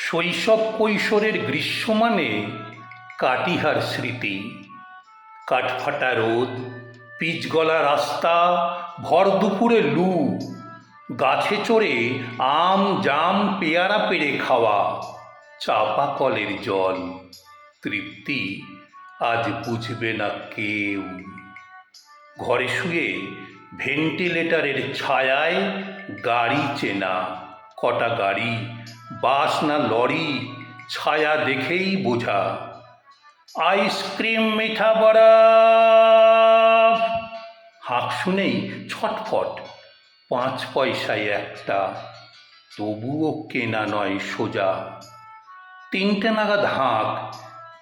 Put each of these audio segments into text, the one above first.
শৈশব কৈশোরের গ্রীষ্ম মানে কাটিহার স্মৃতি। কাঠফাটা রোদ, পিচগলা রাস্তা, ভর দুপুরে লু, গাছে চড়ে আম জাম পেয়ারা পেড়ে খাওয়া, চাপা কলের জল, তৃপ্তি আজ বুঝবে না কেউ। ঘরে শুয়ে ভেন্টিলেটরের ছায়ায় গাড়ি চেনা, কটা গাড়ি, বাস না লরি, ছায়া দেখেই বোঝা। আইসক্রিম মিঠা বরফ, হাঁক শুনেই ছটফট, 5 পয়সায় একটা, তবুও কেনা নয় সোজা। 3টে নাগাদ হাঁক,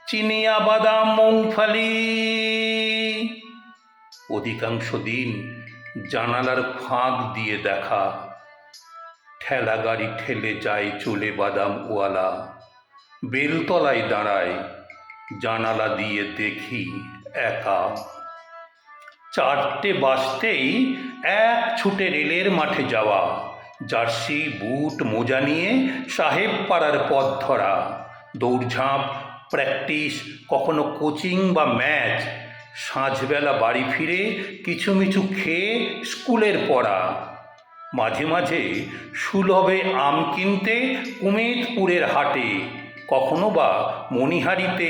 চিনিয়া বাদাম মুংফালি। অধিকাংশ দিন জানালার ফাঁক দিয়ে দেখা, ঠেলা গাড়ি ঠেলে যায় চলে বাদামওয়ালা। বেলতলায় দাঁড়ায়, জানালা দিয়ে দেখি একা। 4টে বাজতেই এক ছুটে রেলের মাঠে যাওয়া, জার্সি বুট মোজা নিয়ে সাহেব পাড়ার পথ ধরা, দৌড়ঝাঁপ, প্র্যাকটিস, কখনো কোচিং বা ম্যাচ। সাঁঝবেলা বাড়ি ফিরে কিছুমিছু খেয়ে স্কুলের পড়া। মাঝে মাঝে সুলভে আম কিনতে কুমেদপুরের হাটে, কখনো বা মণিহারিতে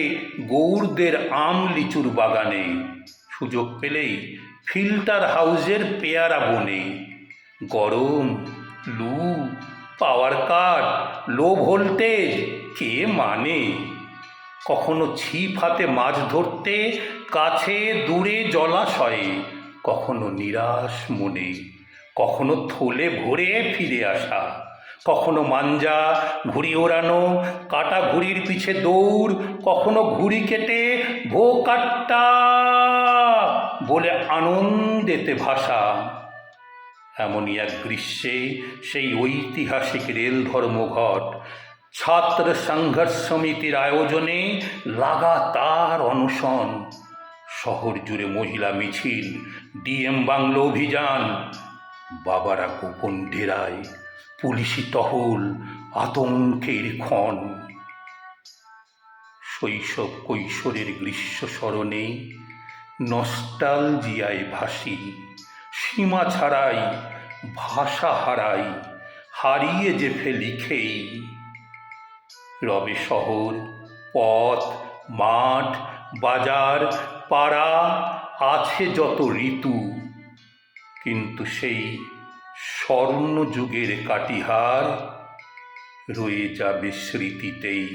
গৌড়দের আম লিচুর বাগানে। সুযোগ পেলেই ফিল্টার হাউসের পেয়ারা বনে। গরম, লু, পাওয়ার কাট, লো ভোল্টেজ, কে মানে। কখনো ছিপ হাতে মাছ ধরতে কাছে দূরে জলাশয়ে, কখনো নিরাশ মনে, কখনো থলে ভরে ফিরে আসা, কখনো মাঞ্জা, ঘুড়ি ওড়ানো, কাটা ঘুড়ির পিছে দৌড়, কখনো ঘুড়ি কেটে ভো কাট্টা বলে আনন্দেতে ভাসা। এমনই এক গ্রীষ্মে সেই ঐতিহাসিক রেল ধর্মঘট, ছাত্র সংঘর্ষ সমিতির আয়োজনে লাগাতার অনশন, শহর জুড়ে মহিলা মিছিল, ডিএম বাংলো অভিযান, বাবারা গোপন ডেরায়, পুলিশি টহল, আতঙ্কের ক্ষণ। শৈশব কৈশোরের গ্রীষ্ম স্মরণে নস্টালজিয়ায় ভাসি, সীমা ছাড়াই, ভাষা হারাই, হারিয়ে যে ফেলি খেই। রবে শহর, পথ, মাঠ, বাজার, পাড়া, আছে যত ঋতু, কিন্তু সেই স্বর্ণযুগের কাটিহার রয়ে যাবে স্মৃতিতেই।